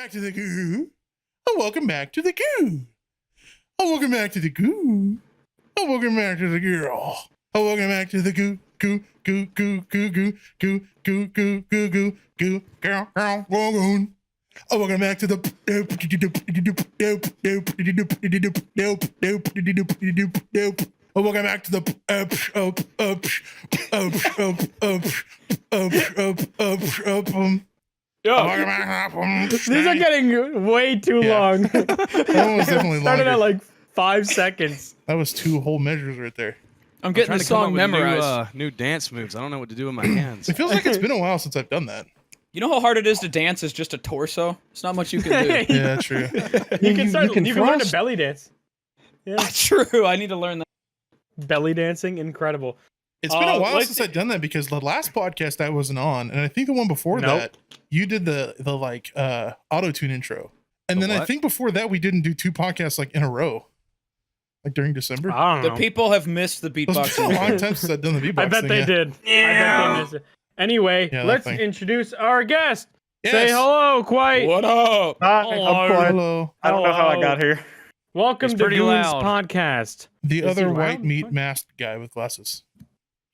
back to the goo. Oh, welcome back to the goo. Oh, welcome back to the goo. Oh, welcome back to the girl. Oh, welcome back to the goo, goo, goo, goo, goo, goo, goo, goo, goo, goo, goo, goo, girl, woon. Oh, welcome back to the. Oh, welcome back to the. These are getting way too long. That was definitely Started longer. at like 5 seconds. That was 2 whole measures right there. I'm getting the song memorized. New dance moves. I don't know what to do with my hands. It feels like it's been a while since I've done that. You know how hard it is to dance as just a torso? It's not much you can do. Yeah, true. You can learn to thrust. belly dance. Yeah, True. I need to learn that. belly dancing, incredible. It's been a while since I've done that because the last podcast I wasn't on, and I think the one before that, you did the like auto-tune intro. And then I think before that we didn't do 2 podcasts like in a row. Like during December. I don't know. The people have missed the It's beatboxing. been a long time since I've done the beatboxing. I bet they did. I bet they missed it. Anyway, Yeah, that let's thing. introduce our guest. Yes. Say hello, Kwite. What up? Hi, Hello. I'm Kwite. Hello. I don't know how I Hello. got here. Welcome He's to pretty Goons loud. Podcast. The Is he other loud? white meat masked guy with glasses.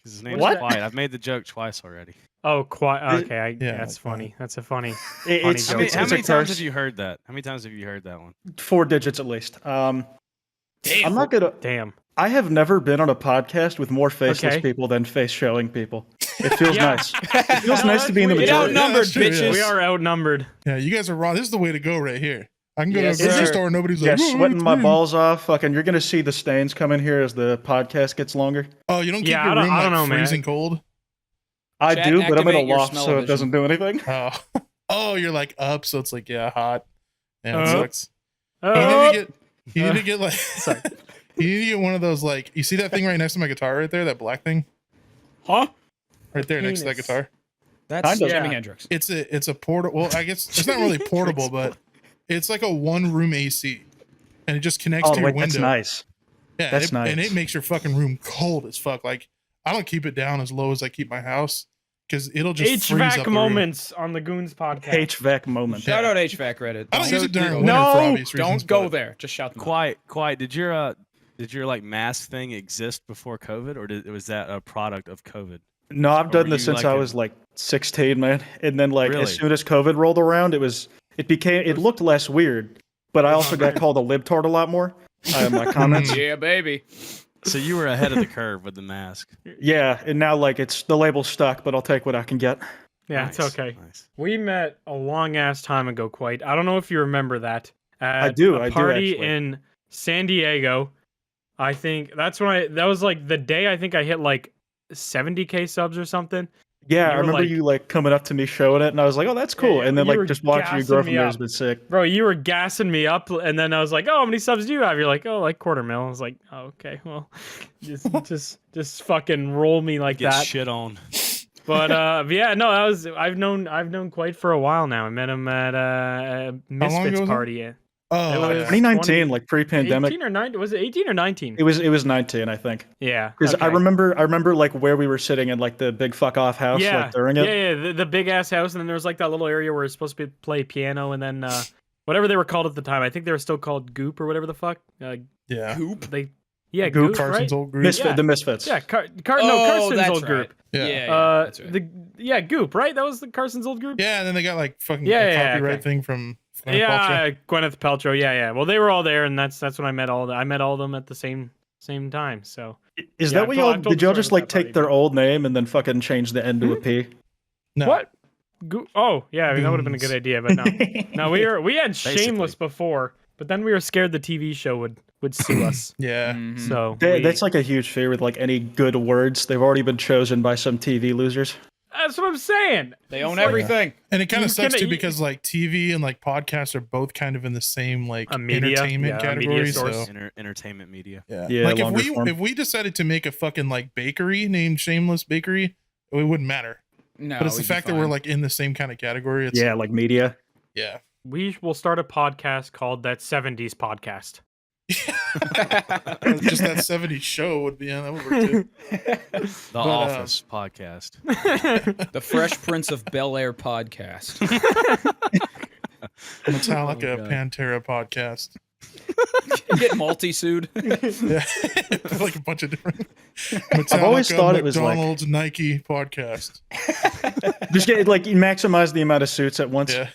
His name's What? Kwite. I've made the joke twice already. Oh, Kwite. Okay, Yeah, that's like funny. That's a funny. It's, joke. How it's many a times curse. have you heard that? How many times have you heard that one? 4 digits at least. Damn. I'm not gonna. Damn. I have never been on a podcast with more faceless Okay. people than face showing people. It feels Yeah. nice. It feels nice to be in the Get majority. outnumbered, that's true, yeah. bitches. We are outnumbered. Yeah, you guys are wrong. This is the way to go right here. I can go Yes, to a grocery sir. store and nobody's Yeah, like, "Oh, sweating it's my me." balls off. Fucking, you're gonna see the stains come in here as the podcast gets longer. Oh, you don't keep Yeah, your I don't- room I like don't know, man. freezing cold? I Chat, do, but I'm in a activate your loft, so it smell-o-vision. doesn't do anything. Oh. Oh, you're like up, so it's like, yeah, hot. Yeah, it Oh. sucks. Oh, You need to get like you need to get one of those like you see that thing right next to my guitar right there, that black thing? Huh? Right there next to that Penis. guitar. That's Kind of. Jimi Yeah. Hendrix. It's a portable well, I guess it's not really portable, but it's like a 1-room AC. And it just connects Oh to your wait, window. that's nice. Yeah, That's and it nice. makes your fucking room cold as fuck. Like I don't keep it down as low as I keep my house because it'll just freeze up HVAC the room. moments on the Goons Podcast. HVAC moment. Shout out HVAC Reddit. I don't use it during do- winter for No, obvious reasons. Don't go but- there. Just shout them out. Kwite. Did your like mask thing exist before COVID, or was that a product of COVID? No, I've Or done were this you since like I a- was like 16, man. And then like Really? as soon as COVID rolled around, it looked less weird. But I also got called a libtard a lot more. My comments. Yeah, baby. So you were ahead of the curve with the mask. Yeah, and now like it's the label's stuck, but I'll take what I can get. Yeah, Nice, it's okay. Nice. We met a long ass time ago, Kwite. I don't know if you remember that. At do, A I do, party actually. in San Diego. I think that's when that was like the day I think I hit like 70K subs or something. Yeah, You I were remember like- you like coming up to me showing it, and I was like, "Oh, that's cool." Yeah, And then you were like just watching you grow gassing from me there up. has been sick. Bro, you were gassing me up, and then I was like, "Oh, how many subs do you have?" You're like, "Oh, like 250,000." I was like, "Oh, okay, well, just fucking roll me like Get that." shit on. But yeah, no, I've known Kwite for a while now. I met him at a ago Misfits was it? party. Yeah. Oh, It was- yeah. 2019, 20 like pre-pandemic. 18 or 19? Was it 18 or 19? It was 19, I think. Yeah. Because I okay. remember like where we were sitting in like the big fuck off house Yeah, like during it. yeah, the big ass house, and then there was like that little area where it's supposed to play piano, and then whatever they were called at the time. I think they were still called Goop or whatever the fuck. Yeah. Goop. Yeah, Goop, Goop, Carson's right? old group. Misfit, Yeah. the Misfits. Yeah, Oh, Carson's that's old right. group. Yeah. That's right. Goop, right? That was the Carson's old group. Yeah, and then they got like fucking Yeah, a yeah, copyright okay. thing from Gwyneth Paltrow. Yeah, Gwyneth Paltrow. Yeah. Well, they were all there, and that's when I met all of them at the same time. So Is Yeah, that what I've told- y'all I've told did? the Y'all story just about like that take party, their but- old name and then fucking change the N to a P? No. what? Oh, yeah, I mean, that would have been a Goons. good idea, but no. No, we had Basically. Shameless before, but then we were scared the TV show would sue us. Yeah. Mhm. So That's like a huge fear with like any good words. They've already been chosen by some TV losers. that's what I'm saying. They own It's like- everything. And it kind You of sucks can- too you- because like TV and like podcasts are both kind of in the same like A media, entertainment yeah, a media category. source. So Entertainment media. yeah, Yeah, like longer form. if we decided to make a fucking like bakery named Shameless Bakery, it wouldn't matter. No, But it's the we'd be fact that we're fine. like in the same kind of category. It's, Yeah, like media. yeah. We will start a podcast called That 70s Podcast. Just that 70s show would be on that would work too. The Office podcast. the Fresh Prince of Bel Air podcast. Metallica God. Pantera podcast. Get multi-sued. Yeah, like a bunch of different. Metallica, I've always thought it was like- McDonald's Nike podcast. Just get like you maximize the amount of suits at once. Yeah,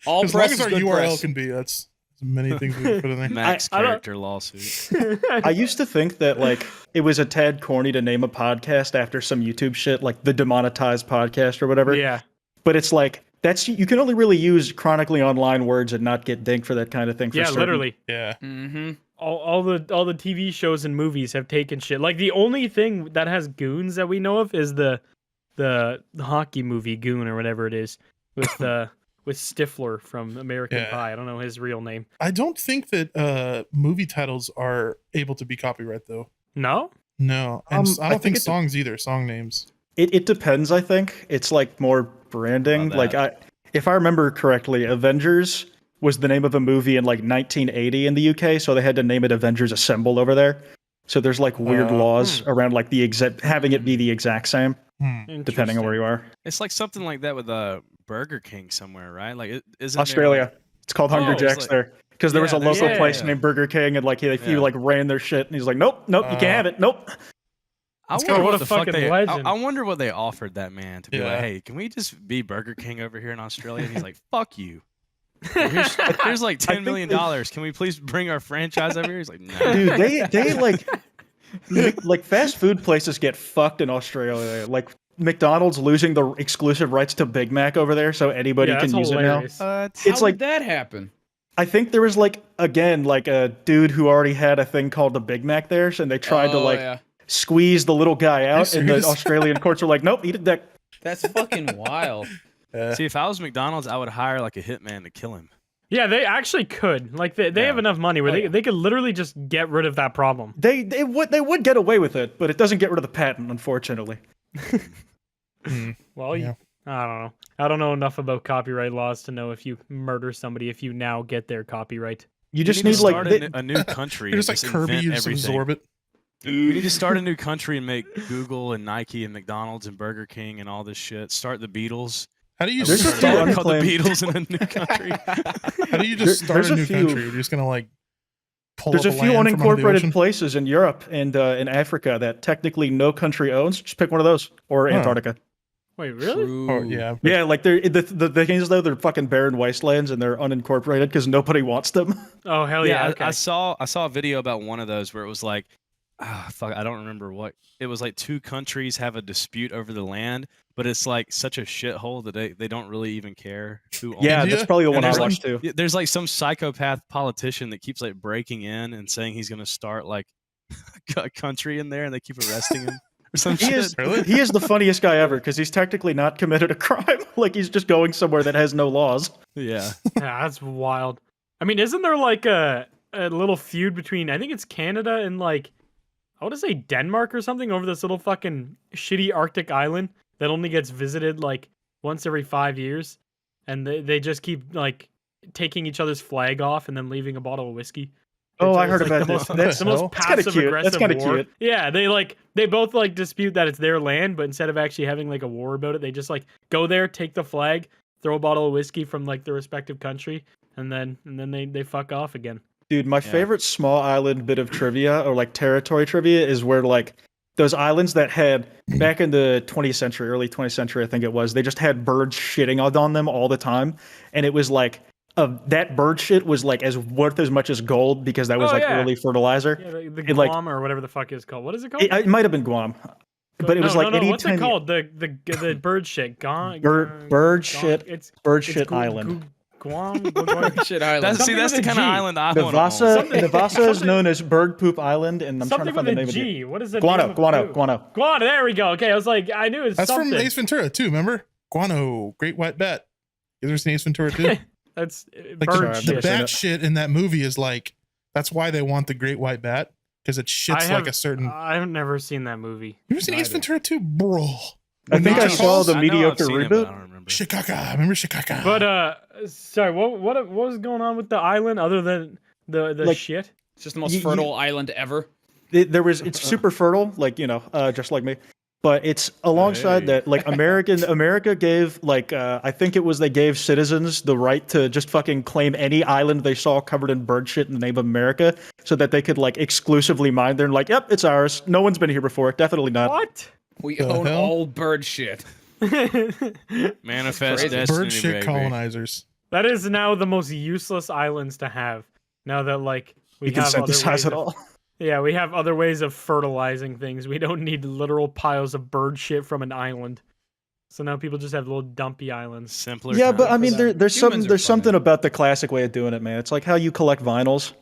All as long press as is our good URL press. can be, that's as many things we can put in there. Max I don't- character lawsuit. I used to think that like it was a tad corny to name a podcast after some YouTube shit like the demonetized podcast or whatever. Yeah. But it's like that's you can only really use chronically online words and not get dinked for that kind of thing. For Yeah, certain. literally. Yeah, Mm-hmm. All the TV shows and movies have taken shit. Like the only thing that has goons that we know of is the hockey movie Goon or whatever it is with Stifler from American Yeah. Pie. I don't know his real name. I don't think that movie titles are able to be copyright though. No? No, and I I don't think think it de- songs either. Song names. It depends. I think it's like more branding. About Like that. if I remember correctly, Avengers was the name of a movie in like 1980 in the UK, so they had to name it Avengers Assemble over there. So there's like weird laws around like the exact having it be the exact same depending on where you are. It's like something like that with Burger King somewhere, right? Like, isn't there, Australia. like- It's called Hungry Oh, it's Jack's like- there because there was a Yeah, local yeah, place yeah. named Burger King, and like if you Yeah. like ran their shit, and he's like, nope, you can't have it, nope. I It's wonder what what a the fuck fucking they. legend. I wonder what they offered that man to be Yeah. like, hey, can we just be Burger King over here in Australia? And he's like, fuck you. Here's like $10 million. Can we please bring our franchise over here? He's like, no. Dude, they like fast food places get fucked in Australia. Like McDonald's losing the exclusive rights to Big Mac over there, so anybody Yeah, can that's use hilarious. it now. It's It's How like- did that happen? I think there was like again like a dude who already had a thing called the Big Mac there, and they tried to Oh, like yeah. squeeze the little guy out, and the serious? Australian courts are like, nope, eat it. That That's fucking wild. See, if I was McDonald's, I would hire like a hitman to kill him. Yeah, they actually could. Like they Yeah. have enough money where Oh, yeah. they could literally just get rid of that problem. they would get away with it, but it doesn't get rid of the patent, unfortunately. Well, Yeah. I don't know. I don't know enough about copyright laws to know if you murder somebody if you now get their copyright. You just We need to like start they- a new country. You're and just like Kirby. invent You just everything. absorb it. We need to start a new country and make Google and Nike and McDonald's and Burger King and all this shit. Start the Beatles. How do you There's a start? few Call the unclaimed- Beatles in a new country. How do you just start There's a a new few- country? You're just gonna like pull There's a up few land from under the unincorporated ocean? places in Europe and in Africa that technically no country owns. Just pick one of those or Huh. Antarctica. Wait, really? True. Oh, yeah. Yeah, like they're the thing is though they're fucking barren wastelands and they're unincorporated because nobody wants them. Oh hell yeah! Okay. I saw a video about one of those where it was like, fuck, I don't remember what it was like. Two countries have a dispute over the land, but it's like such a shithole that they don't really even care who owns Yeah, India? that's probably the one And I there's, like, watched too. Yeah, there's like some psychopath politician that keeps like breaking in and saying he's gonna start like a country in there, and they keep arresting him or some He shit. is Really? he is the funniest guy ever because he's technically not committed a crime. Like he's just going somewhere that has no laws. Yeah, Yeah, that's wild. I mean, isn't there like a little feud between I think it's Canada and like I want to say Denmark or something over this little fucking shitty Arctic island that only gets visited like once every 5 years, and they just keep like taking each other's flag off and then leaving a bottle of whiskey. Oh, I It's heard like about the this. most- That's the most that's kinda passive cute. aggressive That's kind of war. cute. Yeah, they both like dispute that it's their land, but instead of actually having like a war about it, they just like go there, take the flag, throw a bottle of whiskey from like the respective country, and then they fuck off again. Dude, my Yeah. favorite small island bit of trivia or like territory trivia is where like those islands that had back in the 20th century, early 20th century, I think it was, they just had birds shitting on them all the time. And it was like that bird shit was like as worth as much as gold because that was Oh, like yeah. early fertilizer. Yeah, the It, like- Guam or whatever the fuck it's called. What is it called? It might have been Guam, but it was like no, any what's it time called? The bird shit. Bird shit It's shit Gu- island. Gu- Guam. Guam- Shit island. that's Something that's the with a kind of G. island I want to own. Navassa, Something- Navassa is something- known as Bird Poop Island, and I'm trying to Something find with the a name of it. G. What is the Guano, name of guano, Peru? guano. Guano. There we go. Okay, I was like, I knew it was That's something. from Ace Ventura too. Remember Guano, Great White Bat. You ever seen Ace Ventura too? That's Like bird the shit. bat shit in that movie is like that's why they want the Great White Bat because it shits like a certain. I've never seen that movie. You ever seen Ace neither. Ventura 2, bro? I think I Nature saw Falls? the I know I've mediocre seen it, but reboot. I don't remember. Shikaka. Remember Shikaka? But sorry, what was going on with the island other than the Like- shit? It's just the most You- fertile island ever. It's super fertile, like just like me. but it's alongside Hey. that, like America gave like I think it was they gave citizens the right to just fucking claim any island they saw covered in bird shit in the name of America, so that they could like exclusively mine there and like, yep, it's ours. No one's been here before. Definitely not. What? We The own hell? all bird shit. Manifest Crazy. destiny, Bird shit baby. colonizers. That is now the most useless islands to have. Now that like we You can have other ways synthesize it of, all. yeah, we have other ways of fertilizing things. We don't need literal piles of bird shit from an island. So now people just have little dumpy islands. Simpler. Yeah, but I times. mean, for them. there's Humans are something fun. about the classic way of doing it, man. It's like how you collect vinyls.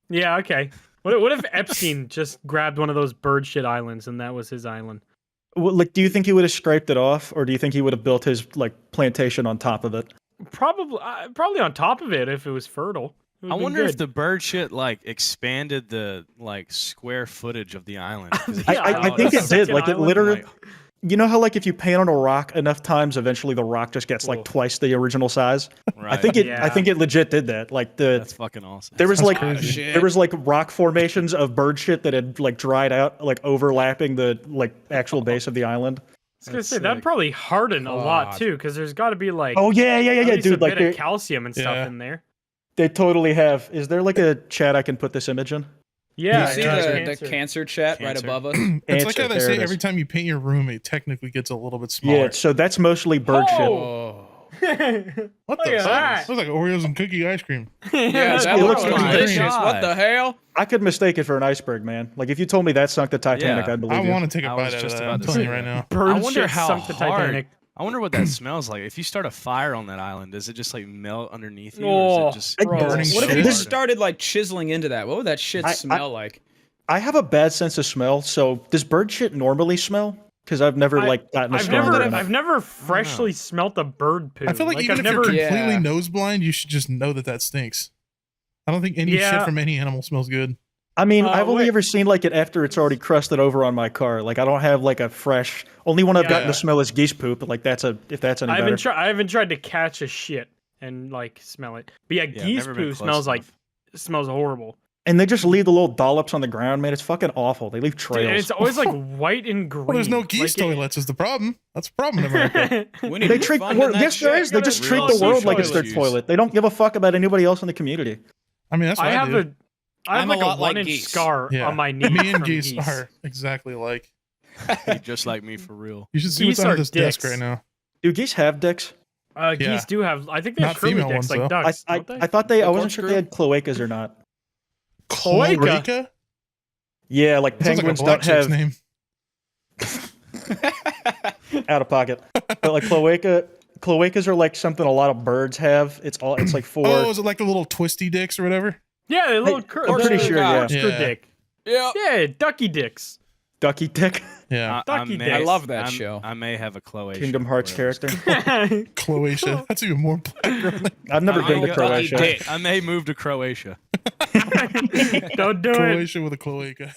Yeah, okay. What if Epstein just grabbed one of those bird shit islands and that was his island? Well, like, do you think he would have scraped it off, or do you think he would have built his like plantation on top of it? Probably on top of it if it was fertile. It I would've been wonder if good. the bird shit like expanded the like square footage of the island. 'Cause it Yeah, just I felt think like it did. Like, it island, literally. like- You know how like if you paint on a rock enough times, eventually the rock just gets like Cool. twice the original size. Right. I think it. Yeah. I think it legit did that. Like That's fucking awesome. there was That's like crazy. there was like rock formations of bird shit that had like dried out, like overlapping the like actual base of the island. I was gonna That's say that'd sick. probably harden a lot God. too, because there's got to be like Oh yeah, at least dude. a Like bit of calcium and stuff Yeah. in there. they totally have. Is there like a chat I can put this image in? Yeah, You see yeah, the cancer chat right Cancer. above us? It's like how they There say it is. every time you paint your room, it technically gets a little bit smaller. Yeah, so that's mostly bird shit. Oh. What Look the at fuck? that. Looks like Oreos and cookie ice cream. Yeah, that it looks looks like delicious. green. What the hell? I could mistake it for an iceberg, man. Like if you told me that sunk the Titanic, Yeah. I'd believe I you. want to take a I bite was out of just that. about I'm to telling say you right that. now. Bird I wonder shit how sunk the hard- Titanic. I wonder what that smells like. If you start a fire on that island, does it just like melt underneath you, Oh, or is it just bro. burning What if shit? you This- started like chiseling into that? What would that shit I- smell like? I have a bad sense of smell, so does bird shit normally smell? Because I've never like gotten a I've stronger never, enough. I've never freshly smelt a bird poo. I feel like even I've if never, you're Yeah. completely nose blind, you should just know that that stinks. I don't think any Yeah. shit from any animal smells good. I mean, I've only wait. ever seen like it after it's already crusted over on my car. Like I don't have like a fresh. Only one I've Yeah. gotten to smell is geese poop. But like if that's any I better. haven't tried to catch a shit and like smell it. But yeah, Yeah, I've geese never been poo close smells like enough. smells horrible. And they just leave the little dollops on the ground, man. It's fucking awful. They leave Dude, trails. and it's always like white and green. Well, there's no geese like toilets is the problem. That's the problem in America. We need They to treat the fund world. that Yes, there shit. is. They just treat Real the world like it's sea their toilets. toilet. They don't give a fuck about anybody else in the community. I mean, that's what I I, have do. I have I'm a like a lot like 1-inch geese. scar Yeah. on my knee. Me and from geese are exactly alike. just like me for real? You should see Geese what's under are this desk dicks. right now. Do geese have dicks? Yeah. Geese do have. I think they have Not curly female dicks ones, like though. ducks. I don't they? thought they. I The wasn't sure if they had cloacas or not. Cloaca? Cloaca? Yeah, like Sounds like a penguins black don't chick's have name. out of pocket. But like cloacas are like something a lot of birds have. It's like for. Oh, is it like the little twisty dicks or whatever? Yeah, they're little I'm pretty sure, yeah. Oscar Yeah. dick. Yeah. Yeah, ducky dicks. ducky dick. Yeah. Ducky may- dicks. I love that show. I may have a Croatia. Kingdom Hearts character. Croatia. That's even more black girl name. I've never I been to know Croatia. ducky dick. I may move to Croatia. Don't do it. Croatia with a cloaca.